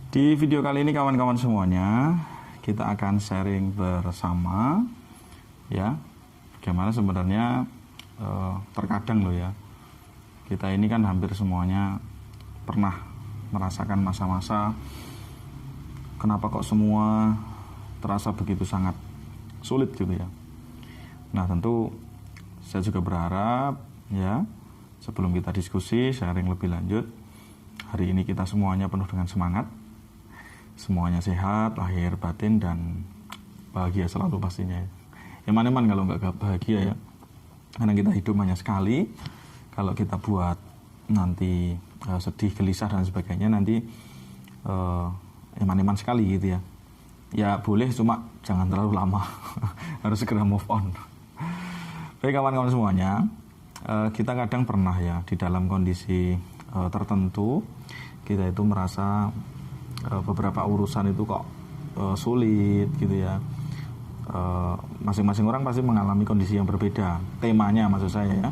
Di video kali ini kawan-kawan semuanya, kita akan sharing bersama ya, bagaimana sebenarnya terkadang loh ya, kita ini kan hampir semuanya pernah merasakan masa-masa kenapa kok semua terasa begitu sangat sulit gitu ya. Nah, tentu saya juga berharap ya, sebelum kita diskusi sharing lebih lanjut, hari ini kita semuanya penuh dengan semangat, semuanya sehat, lahir batin, dan bahagia selalu pastinya. Eman-eman kalau nggak bahagia ya, karena kita hidup hanya sekali. Kalau kita buat nanti sedih, gelisah dan sebagainya, nanti eman-eman sekali gitu ya. Ya boleh, cuma jangan terlalu lama. Harus segera move on. Baik kawan-kawan semuanya, kita kadang pernah ya di dalam kondisi tertentu, kita itu merasa beberapa urusan itu kok sulit gitu ya. Masing-masing orang pasti mengalami kondisi yang berbeda. Temanya maksud saya ya,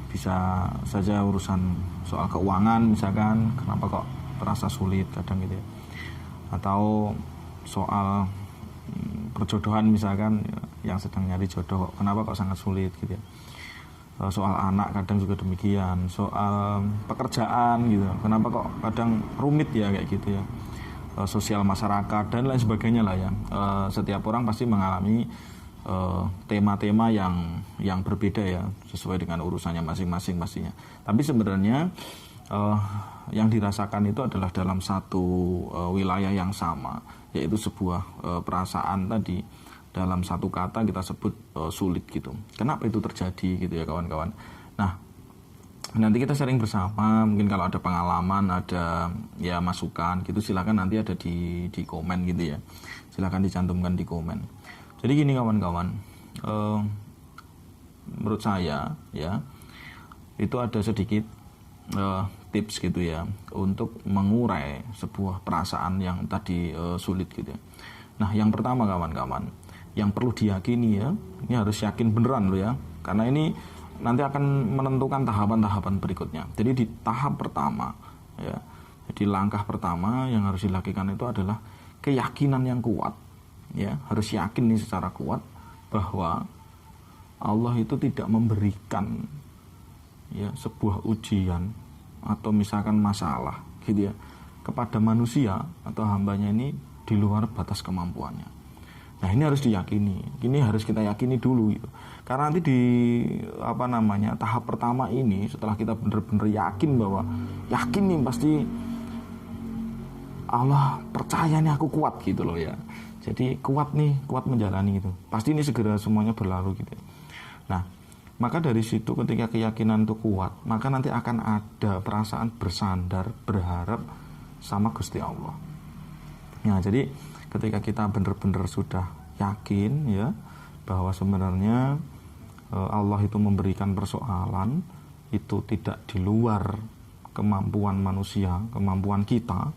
bisa saja urusan soal keuangan misalkan, kenapa kok terasa sulit kadang gitu ya, atau soal perjodohan misalkan, yang sedang nyari jodoh kenapa kok sangat sulit gitu ya. Soal anak kadang juga demikian, soal pekerjaan gitu, kenapa kok kadang rumit ya kayak gitu ya. Sosial masyarakat dan lain sebagainya lah ya. Setiap orang pasti mengalami tema-tema yang berbeda ya, sesuai dengan urusannya masing-masing pastinya. Tapi sebenarnya yang dirasakan itu adalah dalam satu wilayah yang sama, yaitu sebuah perasaan tadi, dalam satu kata kita sebut sulit gitu. Kenapa itu terjadi gitu ya kawan-kawan. Nah, nanti kita sharing bersama, mungkin kalau ada pengalaman, ada ya masukan gitu, silakan nanti ada di komen gitu ya, silakan dicantumkan di komen. Jadi gini kawan-kawan, menurut saya ya, itu ada sedikit tips gitu ya, untuk mengurai sebuah perasaan yang tadi sulit gitu ya. Nah, yang pertama kawan-kawan, yang perlu diyakini ya, ini harus yakin beneran loh ya, karena ini nanti akan menentukan tahapan-tahapan berikutnya. Jadi di tahap pertama ya, jadi langkah pertama yang harus dilakukan itu adalah keyakinan yang kuat ya. Harus yakin nih secara kuat bahwa Allah itu tidak memberikan ya sebuah ujian atau misalkan masalah gitu ya kepada manusia atau hambanya ini di luar batas kemampuannya. Nah, ini harus diyakini, ini harus kita yakini dulu gitu. Karena nanti di tahap pertama ini, setelah kita benar-benar yakin bahwa yakin nih pasti Allah percaya nih aku kuat gitu loh ya. Jadi kuat nih, kuat menjalani gitu. Pasti ini segera semuanya berlalu gitu. Nah, maka dari situ ketika keyakinan itu kuat, maka nanti akan ada perasaan bersandar, berharap sama Gusti Allah. Nah, jadi ketika kita benar-benar sudah yakin ya bahwa sebenarnya Allah itu memberikan persoalan itu tidak di luar kemampuan manusia, kemampuan kita,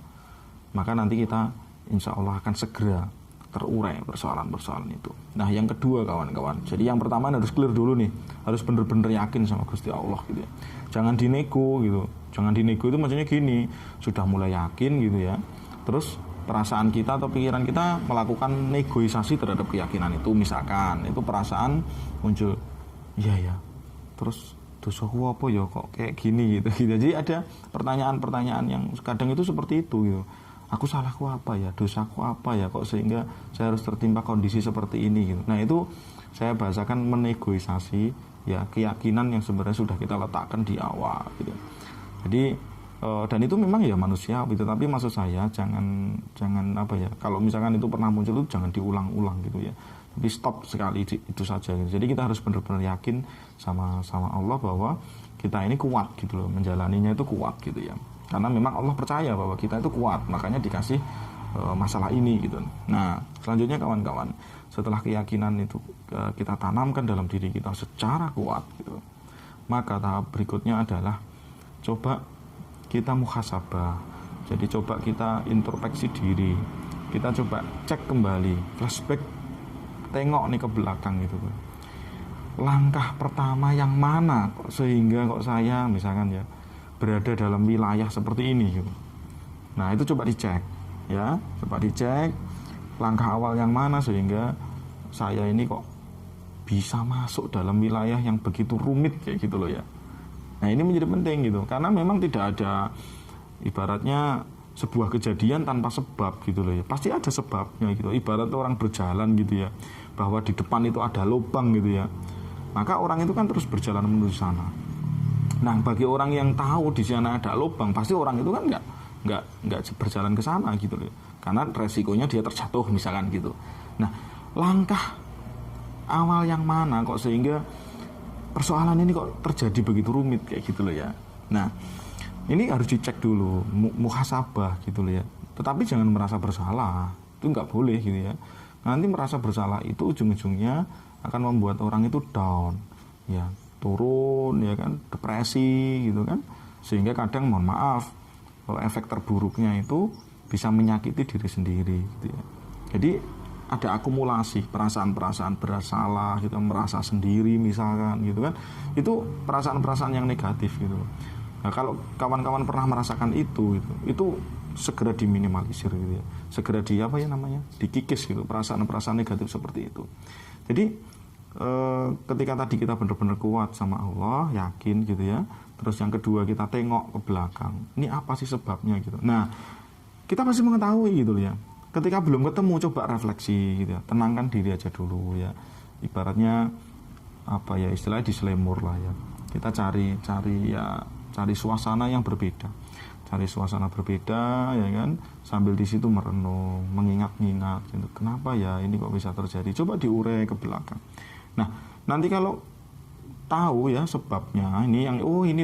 maka nanti kita insya Allah akan segera terurai persoalan-persoalan itu. Nah, yang kedua kawan-kawan, jadi yang pertama harus clear dulu nih, harus benar-benar yakin sama Gusti Allah gitu ya. Jangan dinego gitu, jangan dinego itu maksudnya gini, sudah mulai yakin gitu ya, terus perasaan kita atau pikiran kita melakukan negosiasi terhadap keyakinan itu, misalkan itu perasaan muncul, iya ya, terus dosaku apa ya kok kayak gini gitu. Jadi ada pertanyaan-pertanyaan yang kadang itu seperti itu gitu. Aku salahku apa ya, dosaku apa ya kok sehingga saya harus tertimpa kondisi seperti ini gitu. Nah, itu saya bahasakan menegosiasi ya keyakinan yang sebenarnya sudah kita letakkan di awal gitu. Jadi dan itu memang ya manusia gitu, tapi maksud saya jangan kalau misalkan itu pernah muncul itu jangan diulang-ulang gitu ya, tapi stop sekali itu saja gitu. Jadi kita harus benar-benar yakin sama Allah bahwa kita ini kuat gitu loh, menjalaninya itu kuat gitu ya, karena memang Allah percaya bahwa kita itu kuat, makanya dikasih masalah ini gitu. Nah, selanjutnya kawan-kawan, setelah keyakinan itu kita tanamkan dalam diri kita secara kuat gitu, maka tahap berikutnya adalah coba kita muhasabah. Jadi coba kita introspeksi diri, kita coba cek kembali, flashback, tengok nih ke belakang gitu. Langkah pertama yang mana sehingga kok saya misalkan ya berada dalam wilayah seperti ini gitu. Nah, itu coba dicek ya, coba dicek langkah awal yang mana sehingga saya ini kok bisa masuk dalam wilayah yang begitu rumit kayak gitu loh ya. Nah ini menjadi penting gitu, karena memang tidak ada ibaratnya sebuah kejadian tanpa sebab gitu loh ya. Pasti ada sebabnya gitu. Ibarat orang berjalan gitu ya, bahwa di depan itu ada lubang gitu ya. Maka orang itu kan terus berjalan menuju sana. Nah bagi orang yang tahu di sana ada lubang, pasti orang itu kan nggak berjalan ke sana gitu loh. Karena resikonya dia terjatuh misalkan gitu. Nah langkah awal yang mana kok sehingga persoalan ini kok terjadi begitu rumit kayak gitu loh ya. Nah ini harus dicek dulu, muhasabah gitu loh ya. Tetapi jangan merasa bersalah, itu nggak boleh gitu ya. Nanti merasa bersalah itu ujung-ujungnya akan membuat orang itu down ya, turun ya kan, depresi gitu kan, sehingga kadang mohon maaf efek terburuknya itu bisa menyakiti diri sendiri gitu ya. Jadi ada akumulasi perasaan-perasaan bersalah gitu, merasa sendiri misalkan gitu kan, itu perasaan-perasaan yang negatif gitu. Nah kalau kawan-kawan pernah merasakan itu segera diminimalisir gitu ya, segera dikikis gitu perasaan-perasaan negatif seperti itu. Jadi ketika tadi kita benar-benar kuat sama Allah, yakin gitu ya, terus yang kedua kita tengok ke belakang, ini apa sih sebabnya gitu. Nah kita pasti mengetahui gitu ya. Ketika belum ketemu, coba refleksi gitu ya, tenangkan diri aja dulu ya, ibaratnya apa ya, istilahnya diselemur lah ya, kita cari suasana yang berbeda, ya kan, sambil di situ merenung, mengingat-ingat gitu, kenapa ya ini kok bisa terjadi, coba diurai ke belakang. Nah nanti kalau tahu ya sebabnya, ini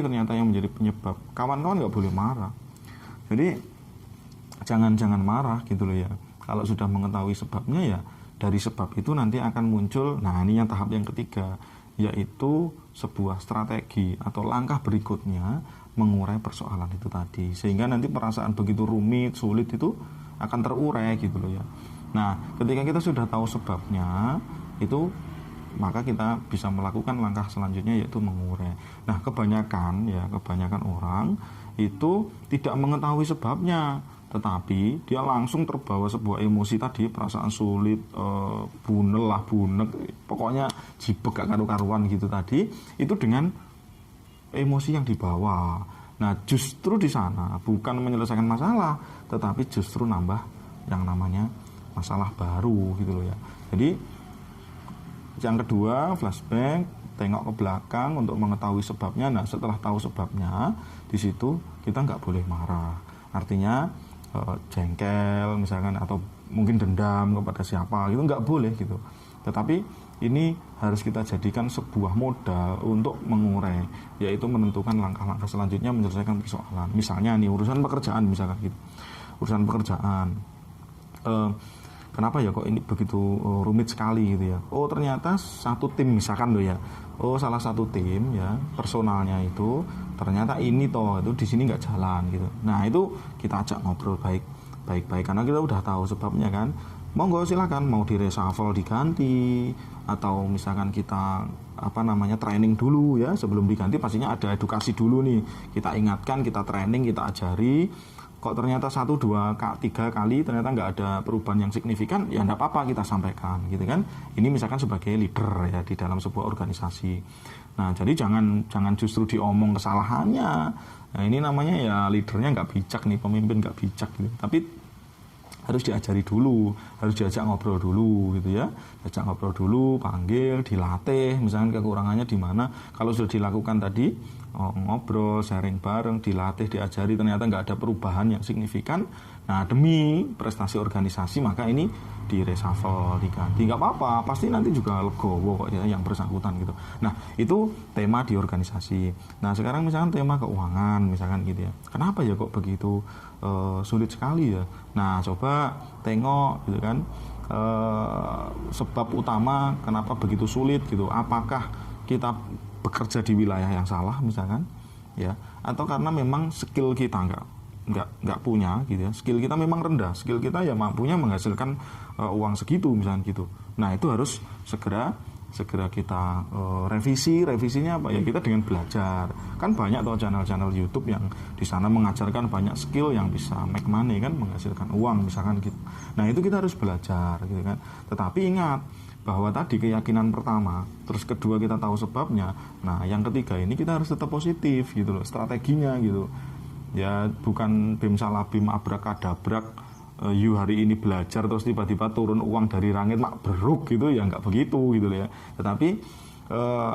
ternyata yang menjadi penyebab, kawan-kawan nggak boleh marah. Jadi jangan marah gitu loh ya. Kalau sudah mengetahui sebabnya ya dari sebab itu nanti akan muncul, nah ini yang tahap yang ketiga, yaitu sebuah strategi atau langkah berikutnya mengurai persoalan itu tadi, sehingga nanti perasaan begitu rumit, sulit itu akan terurai gitu loh ya. Nah ketika kita sudah tahu sebabnya itu, maka kita bisa melakukan langkah selanjutnya yaitu mengurai. Nah kebanyakan orang itu tidak mengetahui sebabnya, tetapi dia langsung terbawa sebuah emosi tadi, perasaan sulit, bunek, pokoknya jibek gak karu-karuan gitu tadi, itu dengan emosi yang dibawa. Nah justru di sana bukan menyelesaikan masalah, tetapi justru nambah yang namanya masalah baru gitu loh ya. Jadi yang kedua, flashback, tengok ke belakang untuk mengetahui sebabnya. Nah setelah tahu sebabnya, di situ kita nggak boleh marah. Artinya jengkel misalkan, atau mungkin dendam kepada siapa gitu, nggak boleh gitu. Tetapi ini harus kita jadikan sebuah modal untuk mengurai, yaitu menentukan langkah-langkah selanjutnya menyelesaikan persoalan. Misalnya nih urusan pekerjaan misalkan gitu, urusan pekerjaan, kenapa ya kok ini begitu rumit sekali gitu ya. Oh ternyata satu tim misalkan loh ya, salah satu tim ya, personalnya itu ternyata ini itu di sini nggak jalan gitu. Nah itu kita ajak ngobrol baik karena kita udah tahu sebabnya kan. Monggo silakan, mau di reshuffle diganti, atau misalkan kita training dulu ya sebelum diganti. Pastinya ada edukasi dulu nih, kita ingatkan, kita training, kita ajari. Kok ternyata 1, 2, 3 kali ternyata nggak ada perubahan yang signifikan, ya nggak apa-apa kita sampaikan gitu kan. Ini misalkan sebagai leader ya di dalam sebuah organisasi. Nah jadi jangan justru diomong kesalahannya. Nah ini namanya ya leadernya nggak bijak nih, pemimpin nggak bijak gitu. Tapi harus diajari dulu, harus diajak ngobrol dulu gitu ya. Diajak ngobrol dulu, panggil, dilatih, misalkan kekurangannya di mana. Kalau sudah dilakukan tadi, ngobrol, sharing bareng, dilatih, diajari, ternyata nggak ada perubahan yang signifikan. Nah demi prestasi organisasi maka ini di reshuffle, diganti, nggak apa-apa, pasti nanti juga legowo kok ya yang bersangkutan gitu. Nah itu tema di organisasi. Nah sekarang misalkan tema keuangan misalkan gitu ya, kenapa ya kok begitu sulit sekali ya. Nah coba tengok gitu kan, sebab utama kenapa begitu sulit gitu. Apakah kita bekerja di wilayah yang salah misalkan ya, atau karena memang skill kita nggak punya gitu ya, skill kita memang rendah, skill kita ya mampunya menghasilkan uang segitu misalkan gitu. Nah itu harus segera segera kita revisinya apa ya, kita dengan belajar. Kan banyak tuh channel-channel YouTube yang di sana mengajarkan banyak skill yang bisa make money kan, menghasilkan uang misalkan gitu. Nah itu kita harus belajar gitu kan. Tetapi ingat bahwa tadi keyakinan pertama, terus kedua kita tahu sebabnya, nah yang ketiga ini kita harus tetap positif gitu loh, strateginya gitu ya, bukan bim salah bim abrakadabrak. You hari ini belajar terus tiba-tiba turun uang dari langit mak beruk gitu ya, nggak begitu gitu ya. Tetapi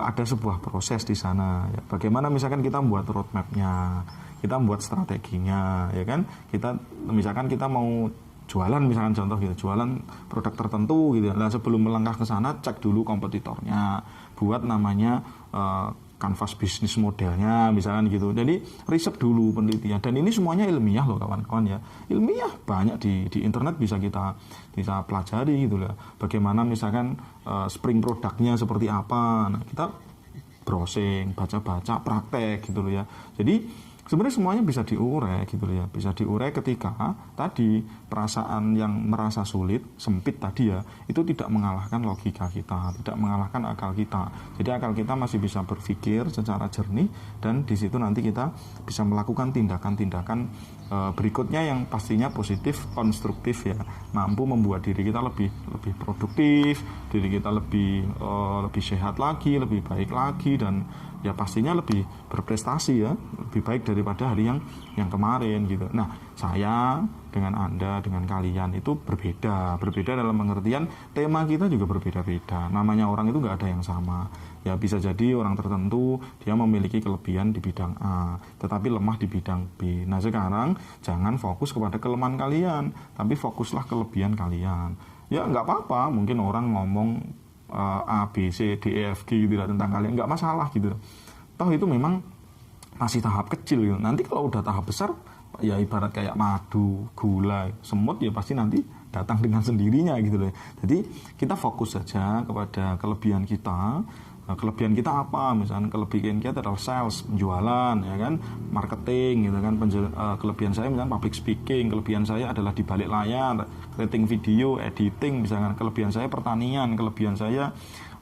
ada sebuah proses di sana ya. Bagaimana misalkan kita membuat roadmapnya, kita membuat strateginya ya kan, kita misalkan kita mau jualan misalkan contoh gitu, jualan produk tertentu gitu. Nah sebelum melangkah ke sana cek dulu kompetitornya, buat namanya kanvas bisnis modelnya misalkan gitu. Jadi riset dulu, penelitian, dan ini semuanya ilmiah loh kawan-kawan ya, ilmiah banyak di internet bisa kita pelajari gitu lah. Bagaimana misalkan spring produknya seperti apa, nah kita browsing, baca-baca, praktek gitu loh ya. Jadi sebenarnya semuanya bisa diurai gitu ya, bisa diurai ketika tadi perasaan yang merasa sulit, sempit tadi ya, itu tidak mengalahkan logika kita, tidak mengalahkan akal kita. Jadi akal kita masih bisa berpikir secara jernih, dan di situ nanti kita bisa melakukan tindakan-tindakan berikutnya yang pastinya positif, konstruktif ya, mampu membuat diri kita lebih produktif, diri kita lebih sehat lagi, lebih baik lagi, dan ya pastinya lebih berprestasi ya, lebih baik daripada hari yang kemarin gitu. Nah, saya dengan Anda, dengan kalian itu berbeda dalam pengertian tema kita juga berbeda-beda. Namanya orang itu nggak ada yang sama. Ya bisa jadi orang tertentu dia memiliki kelebihan di bidang A, tetapi lemah di bidang B. Nah sekarang jangan fokus kepada kelemahan kalian, tapi fokuslah kelebihan kalian. Ya nggak apa-apa, mungkin orang ngomong A, B, C, D, E, F, G gitu lah tentang kalian, nggak masalah gitu. Toh itu memang masih tahap kecil gitu. Nanti kalau udah tahap besar, ya ibarat kayak madu, gula, semut ya pasti nanti datang dengan sendirinya gitu loh. Jadi kita fokus saja kepada kelebihan kita. Nah, kelebihan kita apa? Misalnya kelebihan kita adalah sales, penjualan, ya kan, marketing, gitu kan. Kelebihan saya misalnya public speaking, kelebihan saya adalah di balik layar, creating video, editing, misalkan. Kelebihan saya pertanian, kelebihan saya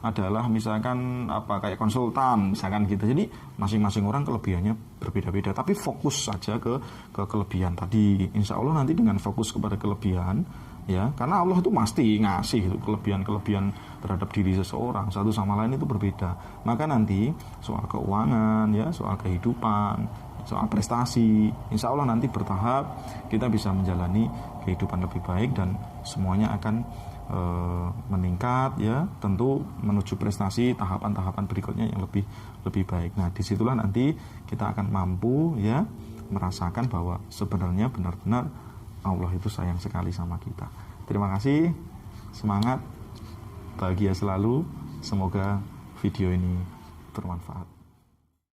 adalah misalkan apa kayak konsultan, misalkan gitu. Jadi masing-masing orang kelebihannya berbeda-beda, tapi fokus saja ke kelebihan tadi. Insya Allah nanti dengan fokus kepada kelebihan, ya, karena Allah itu pasti ngasih itu kelebihan-kelebihan terhadap diri seseorang, satu sama lain itu berbeda. Maka nanti soal keuangan, ya, soal kehidupan, soal prestasi, insya Allah nanti bertahap kita bisa menjalani kehidupan lebih baik dan semuanya akan meningkat, ya, tentu menuju prestasi tahapan-tahapan berikutnya yang lebih baik. Nah disitulah nanti kita akan mampu, ya, merasakan bahwa sebenarnya benar-benar Allah itu sayang sekali sama kita. Terima kasih, semangat, bahagia selalu. Semoga video ini bermanfaat.